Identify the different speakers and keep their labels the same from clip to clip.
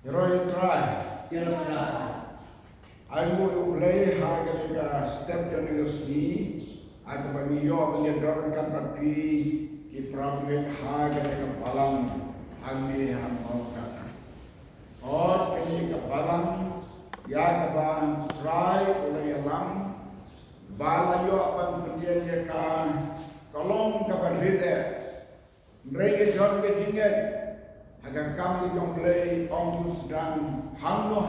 Speaker 1: Roy try. I will play hard ketika step yang resmi. Aku bagi yo menyedorkan tapi kiprabet hard ketika balang hangi hamaukan. Oh ketika balang ya kaban try oleh yang bala yo apan pendian kan kolong kaban ride. Mereka john kedinget agar kami jomblay ongus dan hango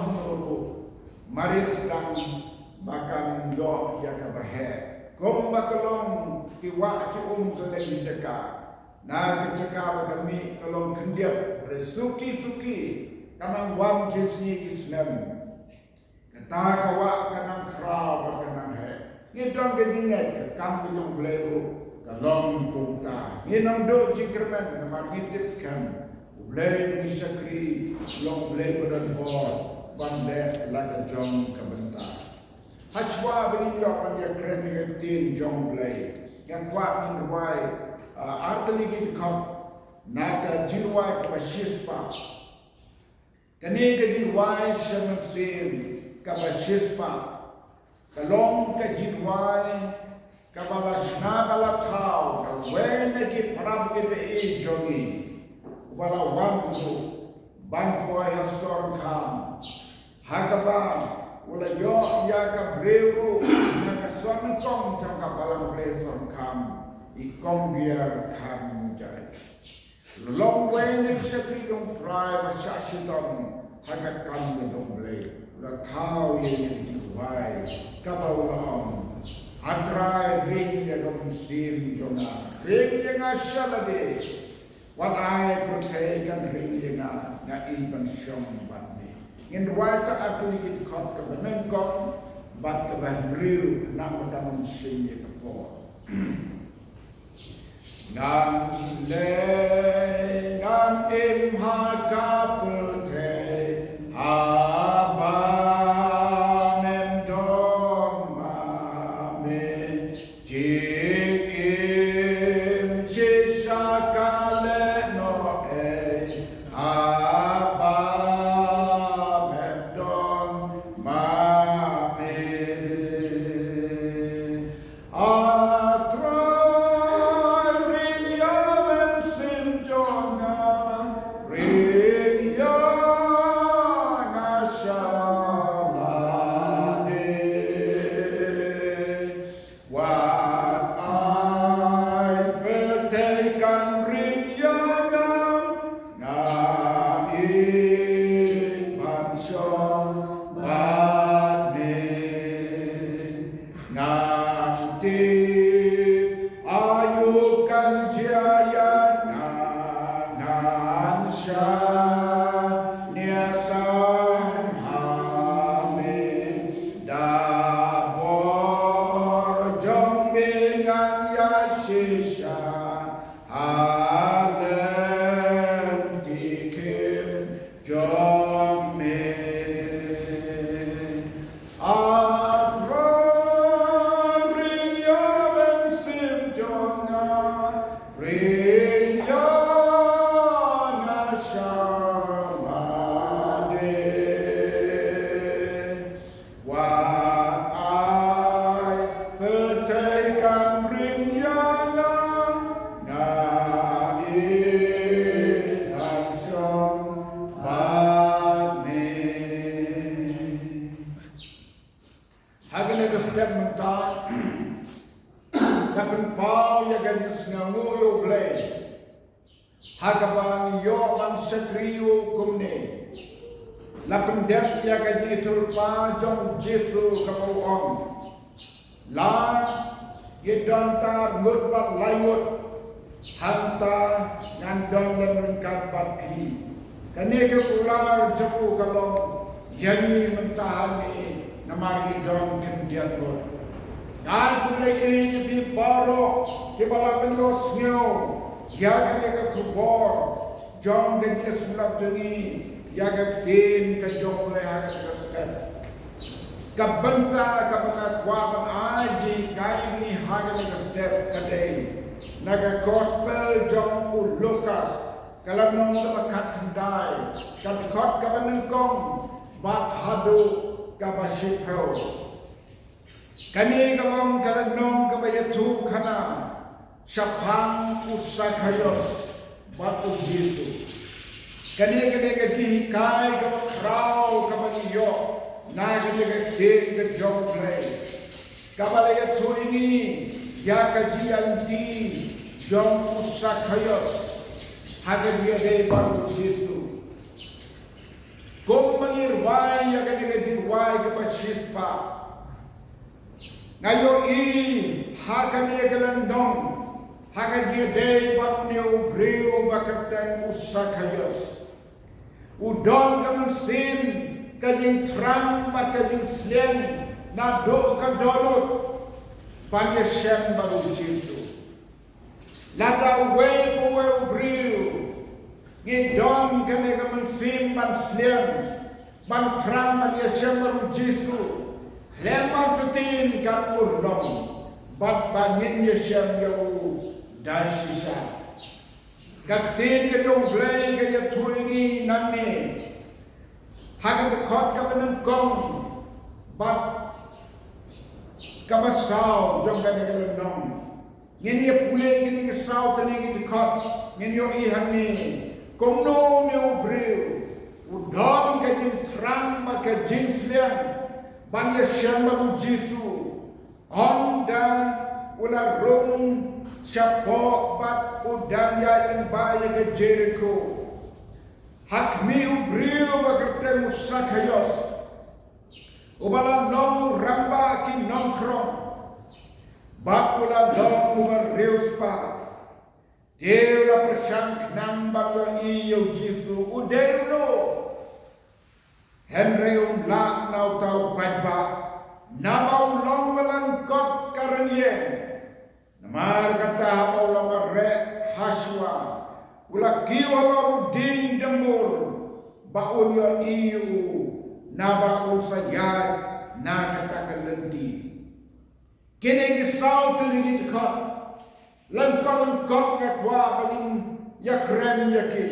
Speaker 1: maris dan bahkan yo ya kabahe. Gomba kolong kiwa cium keleng jeka. Na keceka kami kolong kendiap resuki kanang wam jesni islam. Kata kawa kanang kraw kanang he. Ngidong kedinget kami jomblay kalong kungka. Nginong do jikerman namagitip kan. Blay misakri long blay badan bor bande laga jong kabentar. Hachwa bini yo panja kremi tin jong blay. Yang kuat min wai arteli git kap naga jinwai ka shispa. Kani ka jinwai shamak sim ka shispa. Kalong ka jinwai ka balasna balakhaw ka wen ki prab ke pe jongi. Wala wangu banpoy hasor kam hakaban wala yo ya ka brewu na ka son kong trong ka balang breson kam ikong biar kam jai long way ne shakri dong try wa shashitom haka kam ne dong ble la khao ye ne wai ka ba wala atrai ring ya dong sim jona ring ya ngasalade what I protegen ringina na iban syong batni. In wata atuligid kot ka banan kong bat ka bahriw na matamang sinye ka po. Nang le nang imha ka pute abanem dong mame jing im sisaka Hakaban yo man sakriyo kumne la pendek ya gaji turpa jong Jesu kapawang la yedanta mutbat layut hanta ngandong lemengkat batki kane ke ular japu kalong yani mentahani namari dong kendian bot dan kulai ini di baro di balapan yo snyo ya ka kubor jong ke sulap deni ya ka tin ka jong le ha ka step ka banta ka pangakwapan aji kai ni ha ka step kadai naga gospel jong u Lucas kalau nong kebakat kendai, kat kot kabanengkong, bat hadu kabasipau. Kani kalong kalau nong kabayatu kana, syapang usakayos batu Yesus. Kani kehikai kabakrau kabaniyo, na kani kejoglay. Kabayatu ini ya kajianti jom usakayos. Haga dia day baru Yesus. Kung mangirway ya dirway ka pasispa. Ngayon haga dia galandong. Haga dia day baru niyo brio bakateng usakayos. Udon ka man sin kajing trang kajing slen na do ka dolot. Panyasyan baru Yesus. Lada way po way brio. Ngidon kani ka mansim manslian. Mantram panyasyan baru Yesus. Lemang tutin ka urlong. Bagbanin yasyan yaw dasisa. Kaktin ka yung blay kaya tuwingi nami. Hagang kot ka panangkong. Bag kabasaw jong kani kalanong. Ngini pulay ngini kasaw tani ngiti kot. Ngini yung ihan ni. Kung no ni ubriw. Udon ka yung trang maka jins liang. Banya siyang maru Jisu. Onda ula rung siyapo bat udang yain baya ka Jericho. Hakmi ubriw bagerte musakayos. Ubala nong ramba ki nongkrong. Bakula dong umarreus pa. Dewa persang nang bagyo iyo Jisu. Udew no. Henry lak nau tau badba. Nabau long walang kot karenyen. Namar kata hapau long re haswa. Ula kiwala uding demur. Baun yo iyo. Nabaun sayad. Nakatakan lendi. Kini kisau telingi dekat. Lengkot-lengkot yakwa bangin yakren yaki.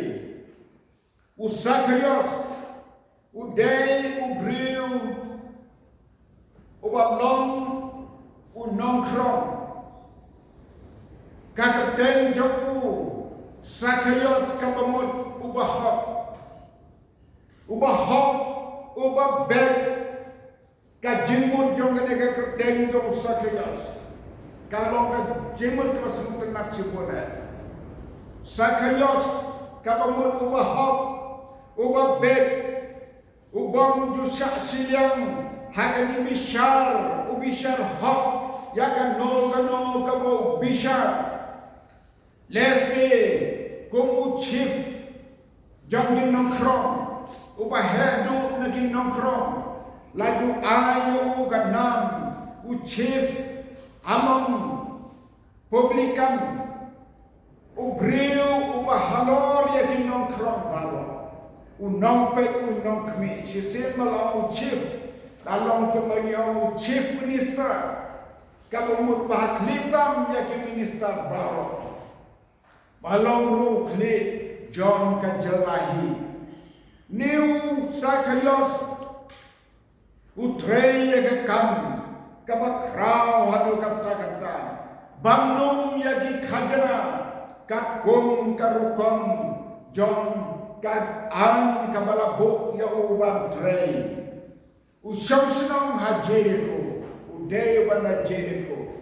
Speaker 1: Usakayos. Uday ubriu. Ubablong. Unongkrong. Kakateng joku. Sakayos kabamut ubahok. Ubahok. Ubabek. Kajimut jong kene kakateng jong sakayos. Kalau kajimut kapasun tenat sibuna. Sakayos kabamut ubahok. Ubabek. Ubang jusak silang. Hakani bishar. Ubishar hok. Yakan no kano kabo bishar. Lese. Kung uchif. Janggin nongkrong. Ubahedu naging nongkrong. Laju ayo ganam. Uchif. Among. Publikan. Ubriu. Ubahalor yakin nongkrong balon. Unong pek unong kmi. Sisil malang uchif. Dalam kemudian chief minister. Kapumut bahak litam yakin minister baru. Balong rukli John Kajalahi. New sakayos. Utrei yakin kam. Kabakrau hadu kata-kata. Bangnum yakin kadra. Katkung karukom. John Kat ang kabalabok ya uban trei. Usam senang ha Jericho. Uday uban ha Jericho.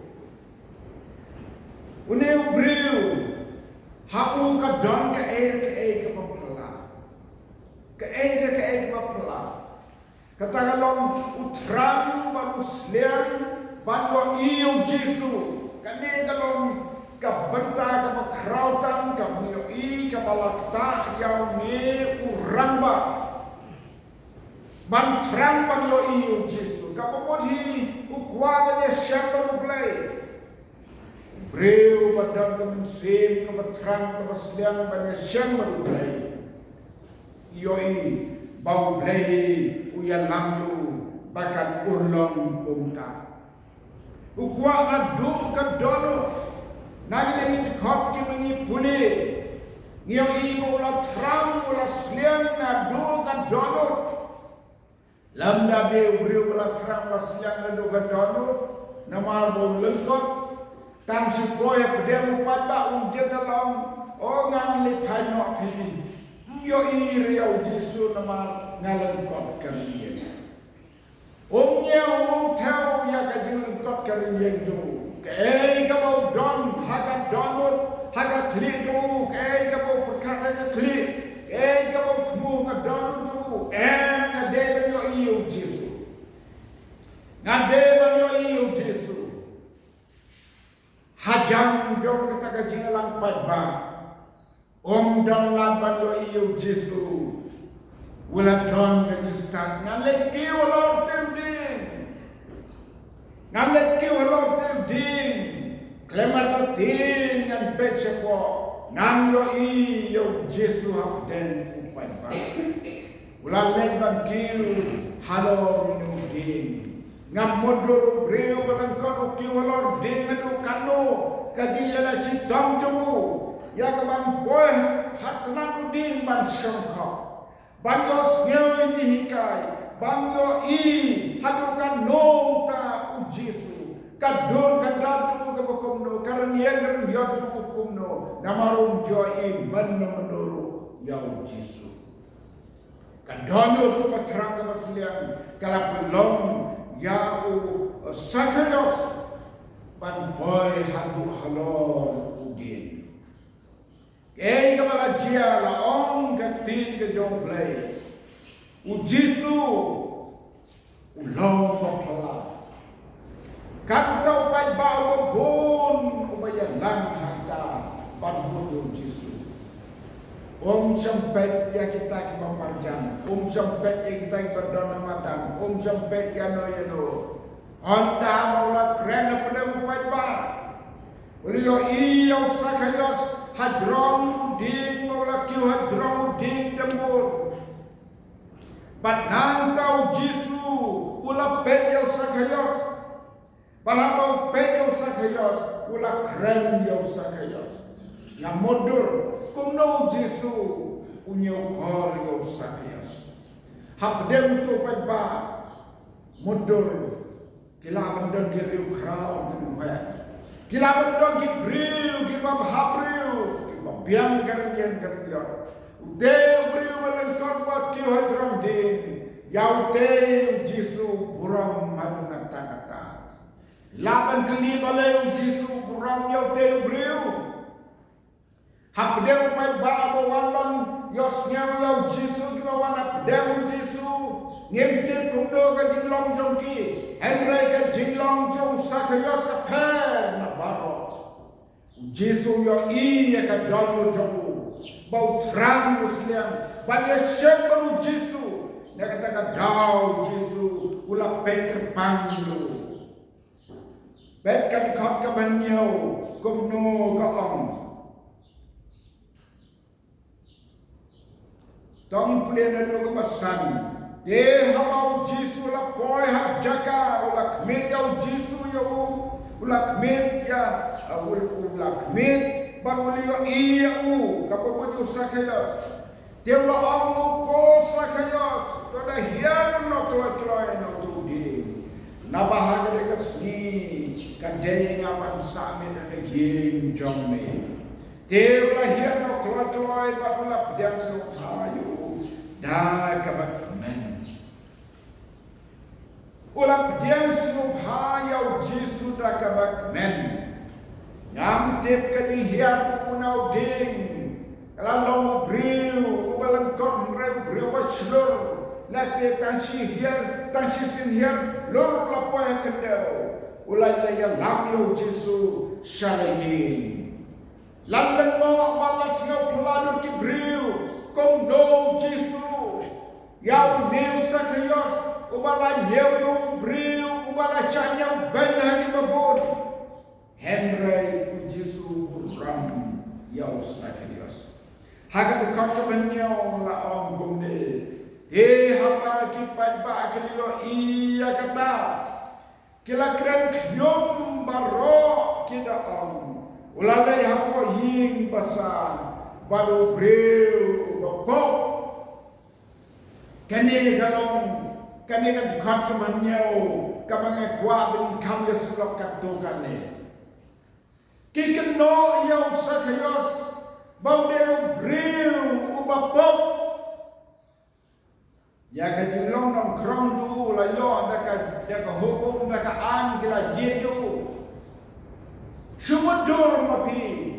Speaker 1: Unay ubriu. Haung ka don ka air ka papala. Ka air papala. Katagalong utrang baguslian. Badwa iyong Jesu. Kanigalong kabenta kabakrautan kabnioi kabalakta yaw ni uramba bantrang bagyo iyo Jesu kapamudhi ukwa niya siyang baruglay breu badang kamansin kabatrang kabasliang banya siyang baruglay iyoi bauglay uyan lamyo bakan urlong kumta ukwa adu kadonof Nagi kot ki mengi puli Ngio imo la trang la sliang na do ka donut. Lam da be brio la trang la sliang na do ka donut. Nama bo lengkot tan si boy pedem pada unjen dalam o ngang le pai no phi. Ngio i riau Jesu nama ngalengkot kalian. Omnya theo ya ka lengkot kalian jo. Ke ka bo don haga donut haga kli tu, ka bo perkara ka kli, ka bo temu ka donut tu, ngade banyo iyo Jesu. Ngade banyo iyo Jesu. Hajang jom kata ka jingalang padba. Om dong lan banyo iyo Jesu. Wala don ka jistat ngaleki wala tending. Ngaleki wala tending. Klemar katin yang beceko ngangyo iyo Jesu hakden upai ba. Ulang leban kiu halo minudin. Ngamodo breu balangkot kiu halo ding adu kano kagiyala si dam jomu. Ya kaban boy hatna udin ban syangka. Banyo snyo ini hikai. Banyo i hadukan nota u Jesu. Kadur kadadu kebukumno karena yang yatu hukumno namarum joi menuru yau Jesu. Kadono tu patrang kemaslian kalau belum yau sakayos pan boy hadu halor udin. Kei kepala dia la ong katin ke jomblay. U Jesu ulong pala. Kata upai bau bon upaya lang hata panhudu Jesu. Sempet ya kita kipamarjan, sempet ya kita berdana madan, sempet ya no yano. Anda maulah keren pada upai ba. Beliau iya sakayos hadrong uding maulah kiu hadrong uding demur. Padang kau Jesu ulah pet ya sakayos. Balapau penyau sakayos, ulah keren yau sakayos. Yang mundur, kumno Jesu, unyau kor yau sakayos. Habdem tu peba, mundur. Kila bendon kiriu krau kinuhaya. Kila bendon kibriu, kibab habriu, kibab biang keren. Udeu briu melengkot buat kiu hadram din. Yau te Jesu buram madu kata-kata. Laban kali balai Jesu buram yau te briu. Habdem pai ba abawan yosnya yau Jesu kibawan habdem Jesu. Ngimtip kumdo ka jinglong jongki. Henry ka jinglong jong sakayos ka pen na baro. Jesu yo iya ka dalu jong. Bau terang muslim. Banya syem baru Jesu. Dia kata daw Jesu. Ula pen pandu. Bet kan kot ka banyo kumno ka om. Tong plena do ka basan. Ye hamau Jesu la boy hak jaga ula kmet yau Jesu yau ula kmet ya ula kmet baru liyo iya kapapu sakaya. Dia ula om ko sakaya. Toda hian no kloy no tudi. Nabahaga dekat sini kadai ngapan sami dan yin jomne. Dia lahir no kloy barulah pedang serupayu dah kabat men. Ulah pedang serupayu Jesu dah kabat men. Nyamtip kadihian unau ding. Kalau briu ubalangkot briu wachlur. Nasi tansi hiar, tansi sin hiar, lor lapoy kendau. Ulai laya lamyo Jesu syarayin. Landan mo malas nga pelanur kibriu, komdo Jesu. Yau niu sakayos, ubala nyeu briu, ubala chanyau banyak babon. Henry Jesu buram yau sakayos. Haga ukakaban nyau la om gumne. Hamba kipat ba kelio iya kata kila keren kyom baro kida om ulalai hamba ying pasal baru breu bapok kani kalong kani kan khat kamanyau kamang kwa bin kam ya slok kat to kani ki keno yau sakayos bau deu breu bapok ya ka dilong nong krong du la yo da ka hukum da ka an kila jeju sumudur mapi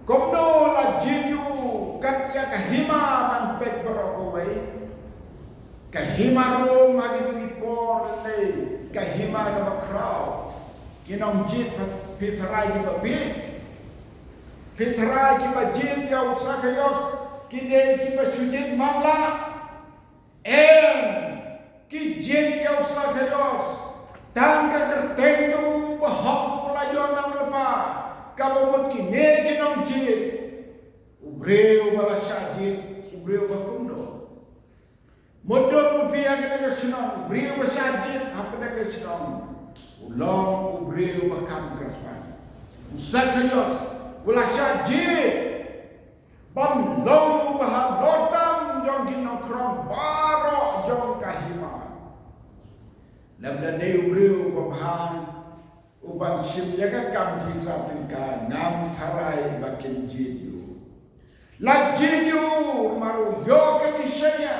Speaker 1: komno la jeju kat ya ka hima man pet boroko wai ka hima ro magi bi por le ka hima ka bakrao kinong jit pitrai ki babi pitrai ki bajit ya usakayos kine ki basujit mala ki jit ya usakayos tangka kertenju bahok layon nang lepa kalomot kine kinong jit ubreu bala syajit ubreu bakundo modot mupiya kene senang ubreu syajit apa dak senang ulong ubreu bakam kerpan usakayos wala syajit ban long bahal lotam jong kinong krong baro jong kahima labda ne ubreu babhan uban sim yaga kam bisa tingka ngam tharai bakin jidu la jidu maru yo kadisanya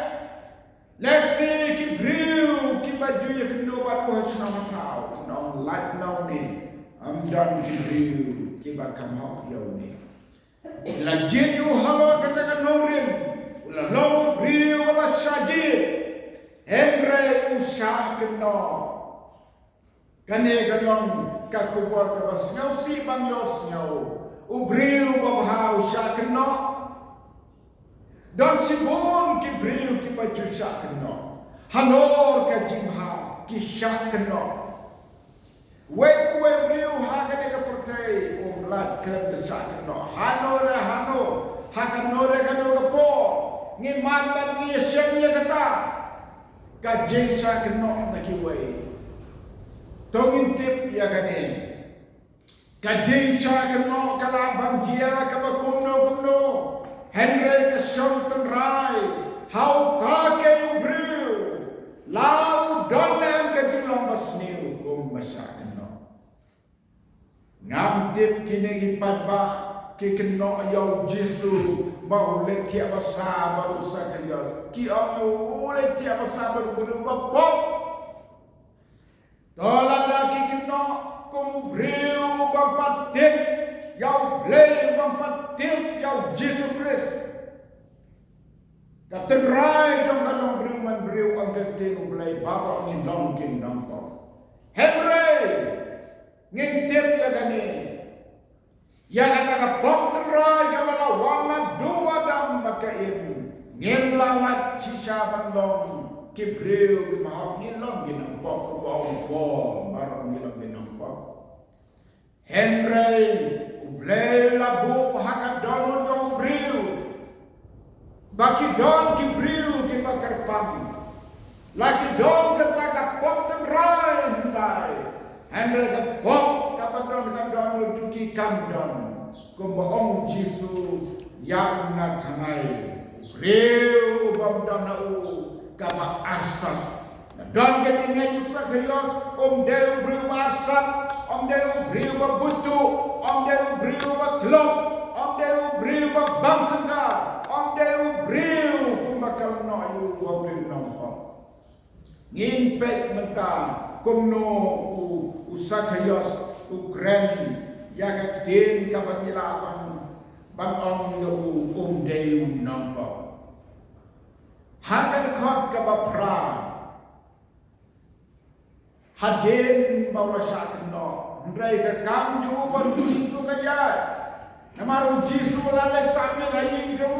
Speaker 1: lefti ki breu ki baju ya kendo batu hasna matau nong lat nong ni amdan ki breu ki bakam hok yo ni la jidu halor kata norin ula long breu wala sajid Henry usah kena kane galong kakubor ka basngaw si banyos ngaw ubriu babha usah kena don sibon ki briu ki pajusah kena hanor ka jimha ki syak kena wek briu ha kane ka pertai umlat kan desak kena hanor hakanor ka no ka po ngiman ban ni syamia kata kajeng sa kena nakiway tongin tip ya kane kajeng sa kena kalabang jia kabakumno Henry ka shonton rai how ka ke ubriu lau donem ka julong basniu kum masakno ngam tip kini hipat ba ki kena yau Jesu mau letia basa baru sakaya ki amu letia basa baru berubah tolada ki kena kum briu bampat tip yau le bampat tip yau Jesu Christ katerai jong kalong briu man briu angkat tinu belai bapa ngin longkin nampak Henry ngintip ya gani yang kata bom terai kamala wala dua dam bakain ngin lamat sisa bandong kibreu ki mahak ngilong ginampok ko bom barang ngilong ginampok Henry ublay labu hakat dono dong breu baki don kibreu ki bakar pam laki don kata bom terai hendai Henry ka bom kapadon duki kamdon kumbaong Jesu yang na thangai reu bamdana u kama asam don ketinga Sakayos deu breu asam deu breu babutu deu breu baklop deu breu babangkanga deu breu kumbakal noyu wabri nampak ngimpek menta kumno Sakayos Ukraine ya din kapangilapan bangong yo deu nampak hakan khot kabapra hadin bawla sakno ndrai ka kamju kon Jesu kaya namaru Jesu lale samil hayin jo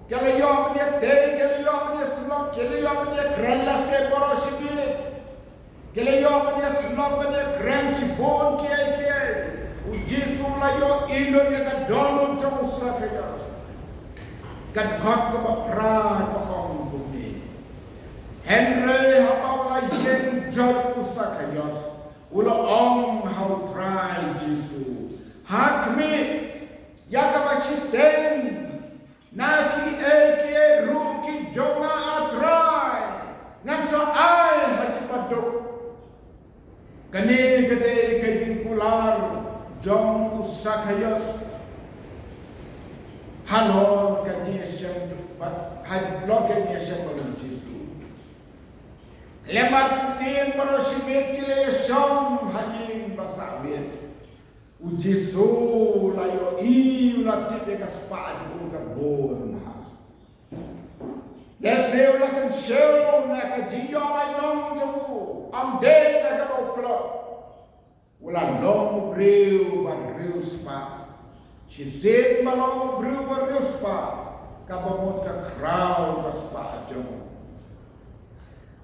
Speaker 1: kala yo apne te kala yo apne slok kala yo apne krella se porosbi kala yo apne slok apne krench bon kiye Jesu la yo ilo ne ka dono jo sakaya kan khot kabapra ko bumi Henry hapawla yen jod Sakayos ula how try Jesu hakmi yakabashiten Kani kedai kajin kular jong usakayos halor kajin syam halor kajin syam balon Yesus. Lemar tin baro simit kile syam hajin basawit. Ujisu layo ulati dekas padu kabon ha. Deseu lakan show na kajiyo may nong jamu. Am day na kaboklo. Wala long brew ban brew spa. Si zin malong brew ban brew spa. Kabamot ka crowd ka spa jamu.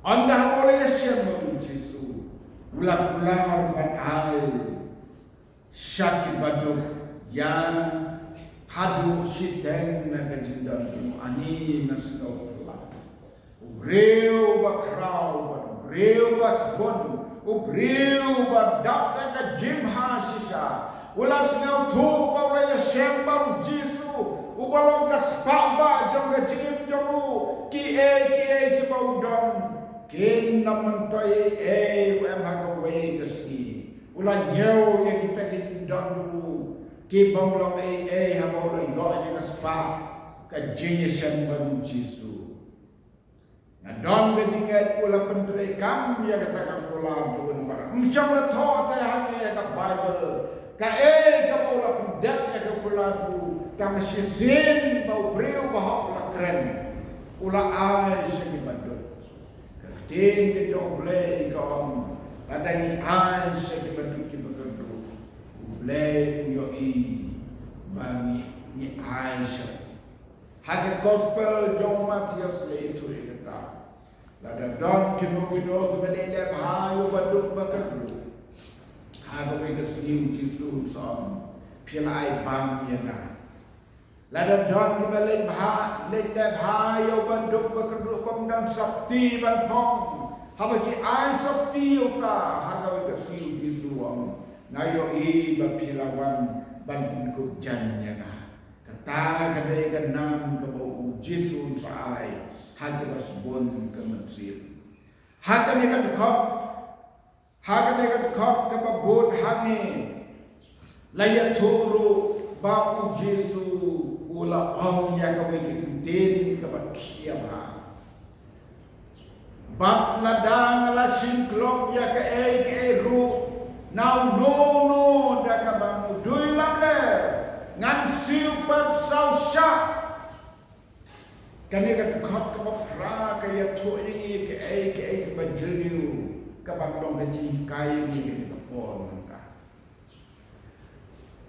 Speaker 1: Anda oleh siya mo Jesu. Ular-ular ban al. Syaki baduk yang hadu siten na kajindang jamu ani na sinaw. Ubreu bakrau, ubreu basbon, ubreu badak na jim hasisa. Ulas ngau tu paulanya sembang Jesu, ubalong kaspamba jong kajim jongu ki paudon kin namantoy hagawe kasi. Ulan nyau ya kita kajindang dulu ki paulong hagawe yo ya kaspa kajim sembang Jesu. Nadon ketingat pula penteri kami yang katakan pula tuan barang. Macam le thought hang ni ka Bible. Ka ka pula pendak ka pula tu. Ka mesin bau breu bahak la keren. Ula ai sini badut. Ketin ke jong blay ka om. Ada ni ai sini badut ki bekerdu. Blay yo bagi ni ai sini. Haga gospel jong Matius le itu kata. Lada don kino kemelele bahayo baduk bakadlu. Haga mereka siu Jesu som pilai bang yana. Lada don kemelele bahayo baduk bakadlu pemdang sakti ban pong. Haba ki ai sakti uta haga mereka siu Jesu om. Ngayo bapilawan ban kub jan yana. Kata kadai kenam ke bau Jesu saai hagi basbon ke Mesir. Hagi mereka dekap ke babon hani layat turu bau Jesu ula om ya ke begitu ke bakiam ha. Bab ladang lasin klop ya ke ru now no da ka bamu dui lam le ngan siu pat sau sha kani ka khot ka fra ka ya tho ni ke bajliu ka bang dong ka ji kai ni ka pon ka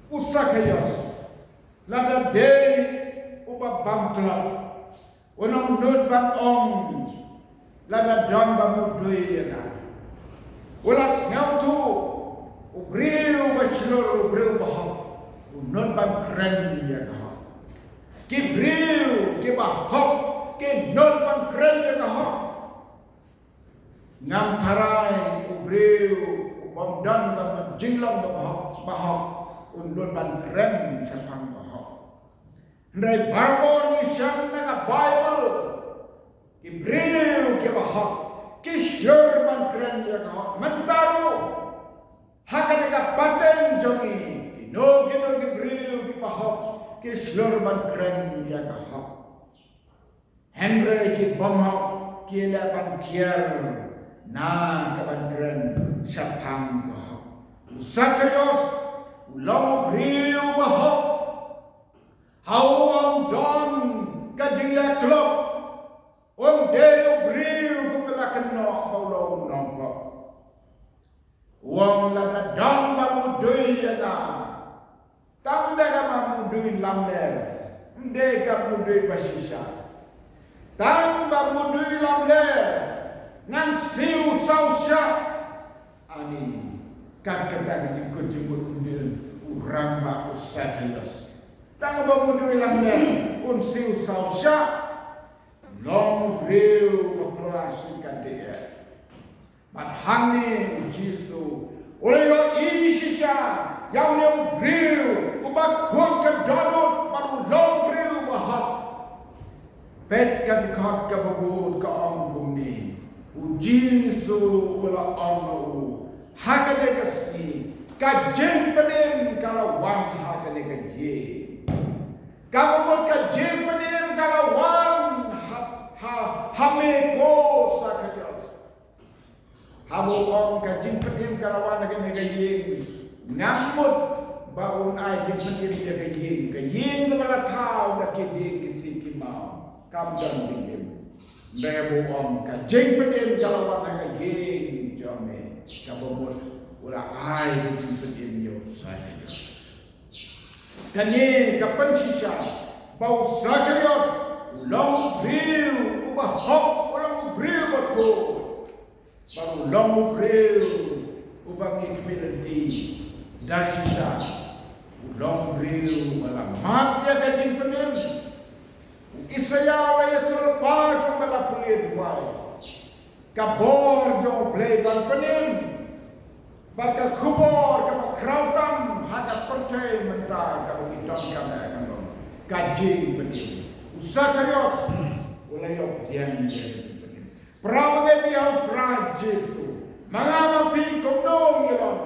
Speaker 1: usakayas lada de uba bangkla onong nut bang ong lada don ba mudoi ya na ulas ngau tu ubriu bachelor ubriu bahak non ban keren ya kah kibriu ke bahok ke non ban keren ya kah ngam tarai ubriu bomdan kam jinglang bahok non ban keren sapang bahok ndai barbon ni syam na Bible kibriu ke bahok kishur ban keren ya kah mentaru hakan ka paten jongi no gibriu ki pahok ki slur ban kren ya ka hok Henry ki bomhok ki la ban kier na ka ban kren sapang ka hok Zakarios long briu bahok hawam don ka jingla klop deu briu ku melakan no paulo nongko wong la dang ba mudui ya ta tang da ka mudui lamler nde ka mudui basisa tang ba mudui lamler ngan siu sausya ani kan kata jikut undil urang ba usadios tang ba mudui lamler un siu sausya long real populasi kadea madhani Jesu oleh yo isisha yang ne real ubakut kadadut padu long real bahak pet kadikot kababut ka angkuni u Jesu ula anu Hagane kasni kajeng penem kalau wan hagane kaje. Kamu kajeng penem kalau wan hameko sakajos. Hamu om kajeng penem kalau wan hagane kaje. Ngamut baun aje penem dia kaje kepala tahu dah kede kisi kimau. Kam jam tinggi. Bebu om kajeng penem kalau wan kaje jome. Kabobot ulah ai penem yo saya. Kani kapan sisa bau sakarios long briu ubah hok ulang briu bako baru long briu ubah ngikmilenti dasisa long briu malam mati ya kajing penem isaya wayatul pa kembala pulir wai kabor jong play ban penem baka kubor kama krautam hada percaya mentah kalau kita kami akan kaji pening usakarios ulayok diam pening prabagai biau trajesu mangamapi komdong yelon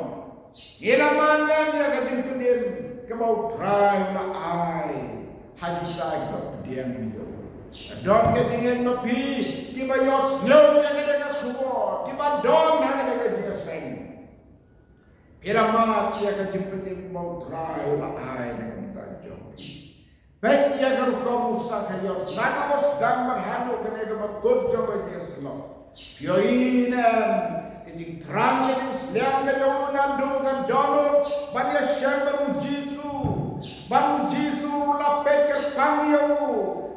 Speaker 1: ilamangan ya kaji pening kemau trai la ai hajita kita diam yo don kedingen mapi kibayos nyo ya kada kubor kibadon hada kaji seng Ilamat ia kajimpenim mau try la ai dengan tajam. Bet ia garu kamu sakayos nana mos gambar hanu kene gamat kodjo dia selo. Pioinen kini terang kini seliam kajau nandu kan donut banyak syam baru Jisu la peker pangyo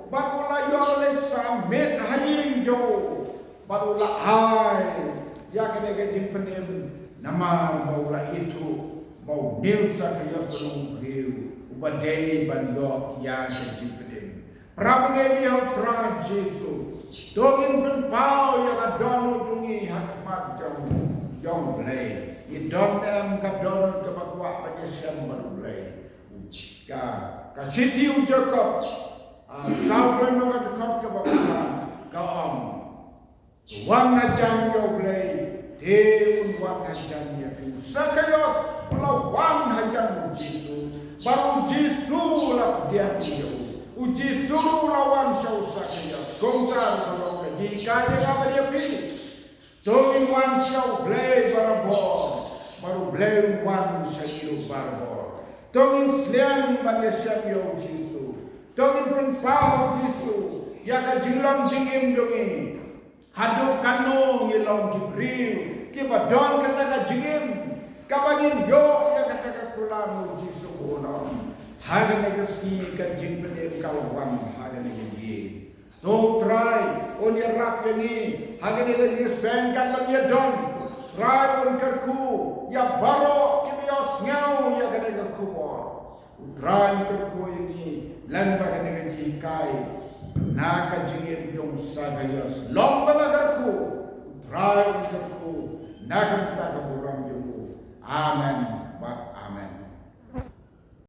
Speaker 1: baru la yole samit hayin jo baru la ai ia kene kajimpenim nama baulah itu bau nilsa kaya selung riu ubadai banyo yang kejipedem prabangai biau terang Jesu dongin penpau yang adonu dungi hakmat jong blay idon kadon kebakwa penyesian baru blay ka siti ujakop saulan nongat kop kebakwa kaom wana jam yo blay Deun wan hajan ya sakayos lawan hajan Jisu baru Jisu lah dia Jisu lawan syau sakayos kongkar kalau jika dia apa dia pi tongin wan syau blay barabor baru blay wan syau barabor tongin selian pada syau Jisu tongin penpau Jisu ya kajilam jingim dongi Haduk kanu ngilong Jibril kibadon kata ka jingim kabangin yo ya kata ka kulam Jisu ulam haga negasi ka jing penem kalawang haga negasi to try on ya rap ni haga negasi sengkan bang don try on kerku ya baro kibios ngau ya kata ka kubor try kerku ini lan baga negasi kai Naka jingin jong sagayos lomba lagarku try kerku nagam ta kaburang jumu amen